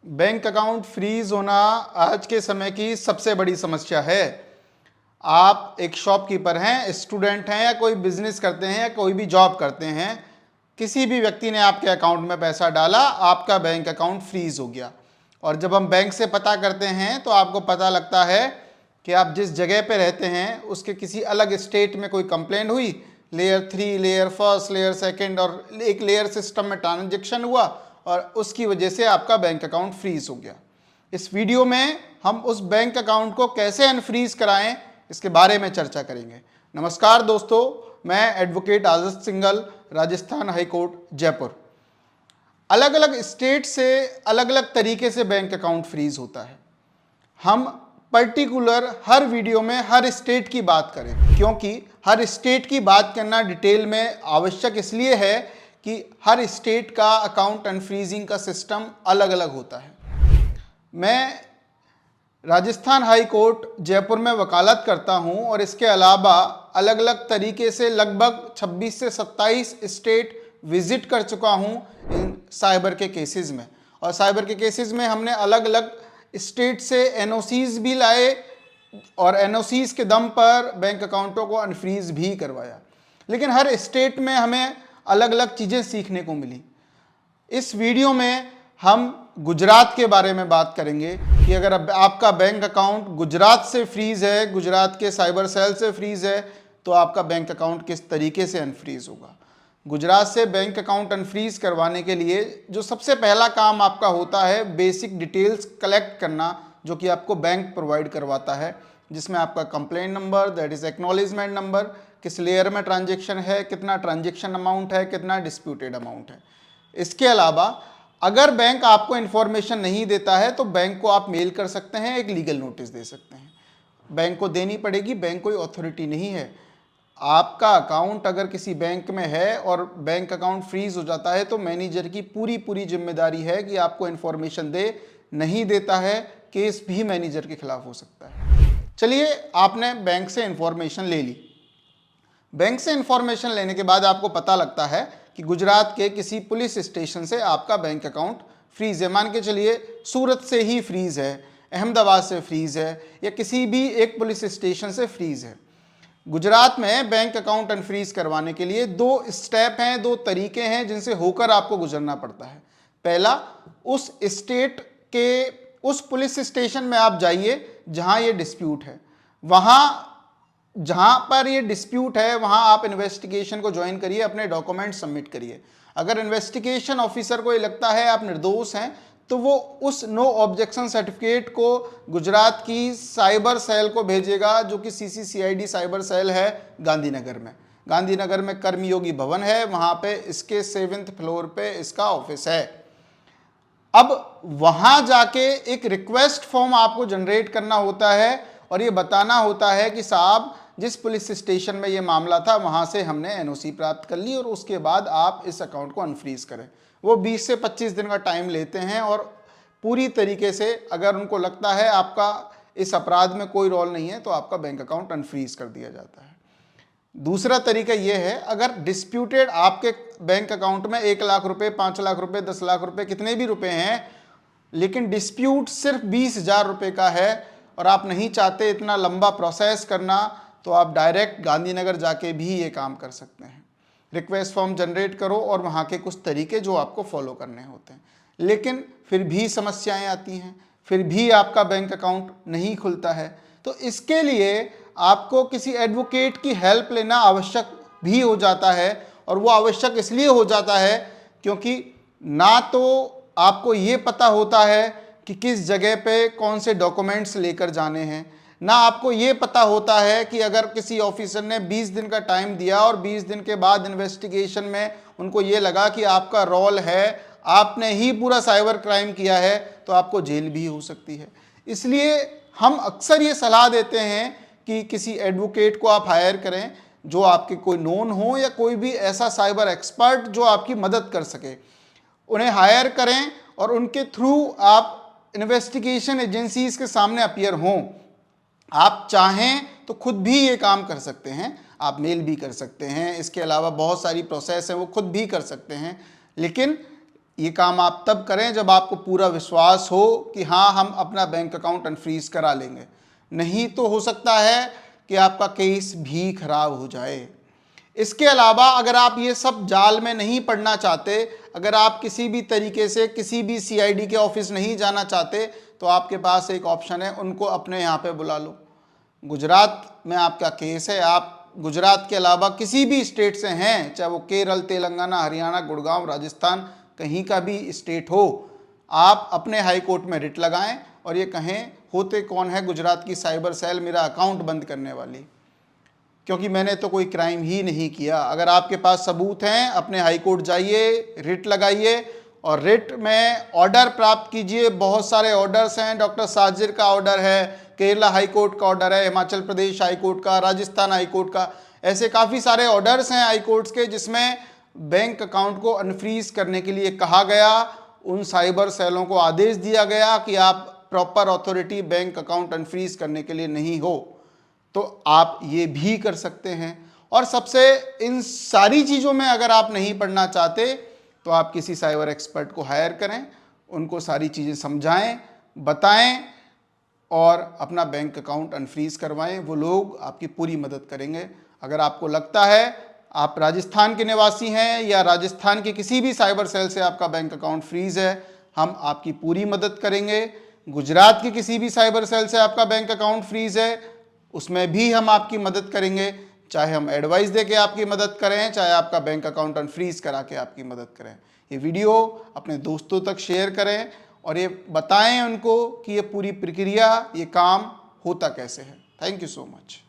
Bank account freeze होना आज के समय की सबसे बड़ी समस्या है। आप एक शॉपकीपर हैं, स्टूडेंट हैं या कोई बिजनेस करते हैं या कोई भी जॉब करते हैं, किसी भी व्यक्ति ने आपके अकाउंट में पैसा डाला, आपका बैंक अकाउंट फ्रीज हो गया। और जब हम बैंक से पता करते हैं तो आपको पता लगता है कि आप जिस जगह पे रहते हैं उसके किसी अलग स्टेट में कोई कंप्लेंट हुई, layer 3, layer first, layer second और एक लेयर सिस्टम में ट्रांजेक्शन हुआ और उसकी वजह से आपका बैंक अकाउंट फ्रीज हो गया। इस वीडियो में हम उस बैंक अकाउंट को कैसे अनफ्रीज कराएं इसके बारे में चर्चा करेंगे। नमस्कार दोस्तों, मैं एडवोकेट आज़ाद सिंघल, राजस्थान हाई कोर्ट जयपुर। अलग अलग स्टेट से अलग अलग तरीके से बैंक अकाउंट फ्रीज होता है। हम पर्टिकुलर हर वीडियो में हर स्टेट की बात करें, क्योंकि हर स्टेट की बात करना डिटेल में आवश्यक इसलिए है कि हर स्टेट का अकाउंट अनफ्रीजिंग का सिस्टम अलग अलग होता है। मैं राजस्थान हाई कोर्ट जयपुर में वकालत करता हूं और इसके अलावा अलग अलग तरीके से लगभग 26 से 27 स्टेट विजिट कर चुका हूं इन साइबर के केसेस में। और साइबर के केसेस में हमने अलग अलग स्टेट से एनओसीज भी लाए और एनओसीज के दम पर बैंक अकाउंटों को अनफ्रीज भी करवाया। लेकिन हर स्टेट में हमें अलग अलग चीज़ें सीखने को मिली। इस वीडियो में हम गुजरात के बारे में बात करेंगे कि अगर आपका बैंक अकाउंट गुजरात से फ्रीज है, गुजरात के साइबर सेल से फ्रीज है, तो आपका बैंक अकाउंट किस तरीके से अनफ्रीज होगा। गुजरात से बैंक अकाउंट अनफ्रीज करवाने के लिए जो सबसे पहला काम आपका होता है, बेसिक डिटेल्स कलेक्ट करना, जो कि आपको बैंक प्रोवाइड करवाता है, जिसमें आपका complaint number, that is acknowledgement number, किस लेयर में ट्रांजेक्शन है, कितना ट्रांजेक्शन अमाउंट है, कितना डिस्प्यूटेड अमाउंट है। इसके अलावा अगर बैंक आपको इन्फॉर्मेशन नहीं देता है तो बैंक को आप मेल कर सकते हैं, एक लीगल नोटिस दे सकते हैं। बैंक को देनी पड़ेगी, बैंक कोई अथॉरिटी नहीं है। आपका अकाउंट अगर किसी बैंक में है और बैंक अकाउंट फ्रीज हो जाता है तो मैनेजर की पूरी जिम्मेदारी है कि आपको इन्फॉर्मेशन दे। नहीं देता है, केस भी मैनेजर के खिलाफ हो सकता है। चलिए, आपने बैंक से इन्फॉर्मेशन ले ली। बैंक से इन्फॉर्मेशन लेने के बाद आपको पता लगता है कि गुजरात के किसी पुलिस स्टेशन से आपका बैंक अकाउंट फ्रीज है। मान के चलिए सूरत से ही फ्रीज है, अहमदाबाद से फ्रीज है या किसी भी एक पुलिस स्टेशन से फ्रीज है। गुजरात में बैंक अकाउंट अनफ्रीज करवाने के लिए 2 स्टेप हैं, 2 तरीके हैं जिनसे होकर आपको गुजरना पड़ता है। पहला, उस स्टेट के उस पुलिस स्टेशन में आप जाइए जहां ये डिस्प्यूट है। जहां पर ये डिस्प्यूट है वहां आप इन्वेस्टिगेशन को ज्वाइन करिए, अपने डॉक्यूमेंट सबमिट करिए। अगर इन्वेस्टिगेशन ऑफिसर को ये लगता है आप निर्दोष हैं तो वो उस नो ऑब्जेक्शन सर्टिफिकेट को गुजरात की साइबर सेल को भेजेगा, जो कि CCCID साइबर सेल है गांधीनगर में। गांधीनगर में कर्मयोगी भवन है, वहां पे इसके 7th फ्लोर पे इसका ऑफिस है। अब वहां जाके एक रिक्वेस्ट फॉर्म आपको जनरेट करना होता है और ये बताना होता है कि साहब, जिस पुलिस स्टेशन में ये मामला था वहां से हमने एनओसी प्राप्त कर ली और उसके बाद आप इस अकाउंट को अनफ्रीज करें। वो 20 से 25 दिन का टाइम लेते हैं और पूरी तरीके से अगर उनको लगता है आपका इस अपराध में कोई रोल नहीं है तो आपका बैंक अकाउंट अनफ्रीज कर दिया जाता है। दूसरा तरीका ये है, अगर डिस्प्यूटेड आपके बैंक अकाउंट में 1 लाख रुपए, 5 लाख रुपए, 10 लाख रुपए, कितने भी रुपए हैं, लेकिन डिस्प्यूट सिर्फ 20,000 रुपए का है और आप नहीं चाहते इतना लंबा प्रोसेस करना, तो आप डायरेक्ट गांधीनगर जाके भी ये काम कर सकते हैं। रिक्वेस्ट फॉर्म जनरेट करो और वहाँ के कुछ तरीके जो आपको फॉलो करने होते हैं। लेकिन फिर भी समस्याएं आती हैं, फिर भी आपका बैंक अकाउंट नहीं खुलता है, तो इसके लिए आपको किसी एडवोकेट की हेल्प लेना आवश्यक भी हो जाता है। और वो आवश्यक इसलिए हो जाता है क्योंकि ना तो आपको ये पता होता है कि किस जगह पे कौन से डॉक्यूमेंट्स लेकर जाने हैं, ना आपको ये पता होता है कि अगर किसी ऑफिसर ने 20 दिन का टाइम दिया और 20 दिन के बाद इन्वेस्टिगेशन में उनको ये लगा कि आपका रोल है, आपने ही पूरा साइबर क्राइम किया है, तो आपको जेल भी हो सकती है। इसलिए हम अक्सर ये सलाह देते हैं कि किसी एडवोकेट को आप हायर करें जो आपके कोई नोन हो या कोई भी ऐसा साइबर एक्सपर्ट जो आपकी मदद कर सके। उन्हें हायर करें और उनके थ्रू आप इन्वेस्टिगेशन एजेंसीज के सामने अपीयर हों। आप चाहें तो खुद भी ये काम कर सकते हैं, आप मेल भी कर सकते हैं, इसके अलावा बहुत सारी प्रोसेस है वो खुद भी कर सकते हैं। लेकिन ये काम आप तब करें जब आपको पूरा विश्वास हो कि हाँ हम अपना बैंक अकाउंट अनफ्रीज करा लेंगे, नहीं तो हो सकता है कि आपका केस भी खराब हो जाए। इसके अलावा अगर आप ये सब जाल में नहीं पड़ना चाहते, अगर आप किसी भी तरीके से किसी भी सीआईडी के ऑफिस नहीं जाना चाहते, तो आपके पास एक ऑप्शन है, उनको अपने यहाँ पे बुला लो। गुजरात में आपका केस है, आप गुजरात के अलावा किसी भी स्टेट से हैं, चाहे वो केरल, तेलंगाना, हरियाणा, गुड़गांव, राजस्थान, कहीं का भी स्टेट हो, आप अपने हाई कोर्ट में रिट लगाएं और ये कहें होते कौन है गुजरात की साइबर सेल मेरा अकाउंट बंद करने वाली, क्योंकि मैंने तो कोई क्राइम ही नहीं किया। अगर आपके पास सबूत हैं, अपने हाई कोर्ट जाइए, रिट लगाइए और रिट में ऑर्डर प्राप्त कीजिए। बहुत सारे ऑर्डर्स हैं, डॉक्टर साजिर का ऑर्डर है, केरला हाई कोर्ट का ऑर्डर है, हिमाचल प्रदेश हाई कोर्ट का, राजस्थान हाई कोर्ट का, ऐसे काफ़ी सारे ऑर्डर्स हैं हाई कोर्ट्स के जिसमें बैंक अकाउंट को अनफ्रीज करने के लिए कहा गया। उन साइबर सेलों को आदेश दिया गया कि आप proper authority bank account unfreeze करने के लिए नहीं हो, तो आप ये भी कर सकते हैं। और सबसे इन सारी चीज़ों में अगर आप नहीं पढ़ना चाहते तो आप किसी साइबर एक्सपर्ट को हायर करें, उनको सारी चीज़ें समझाएं, बताएं और अपना बैंक अकाउंट अनफ्रीज करवाएं। वो लोग आपकी पूरी मदद करेंगे। अगर आपको लगता है आप राजस्थान के निवासी हैं या राजस्थान के किसी भी साइबर सेल से आपका बैंक अकाउंट फ्रीज है, हम आपकी पूरी मदद करेंगे। गुजरात के किसी भी साइबर सेल से आपका बैंक अकाउंट फ्रीज है, उसमें भी हम आपकी मदद करेंगे, चाहे हम एडवाइस दे के आपकी मदद करें, चाहे आपका बैंक अकाउंट अनफ्रीज करा के आपकी मदद करें। ये वीडियो अपने दोस्तों तक शेयर करें और ये बताएं उनको कि ये पूरी प्रक्रिया, ये काम होता कैसे है। Thank you so much.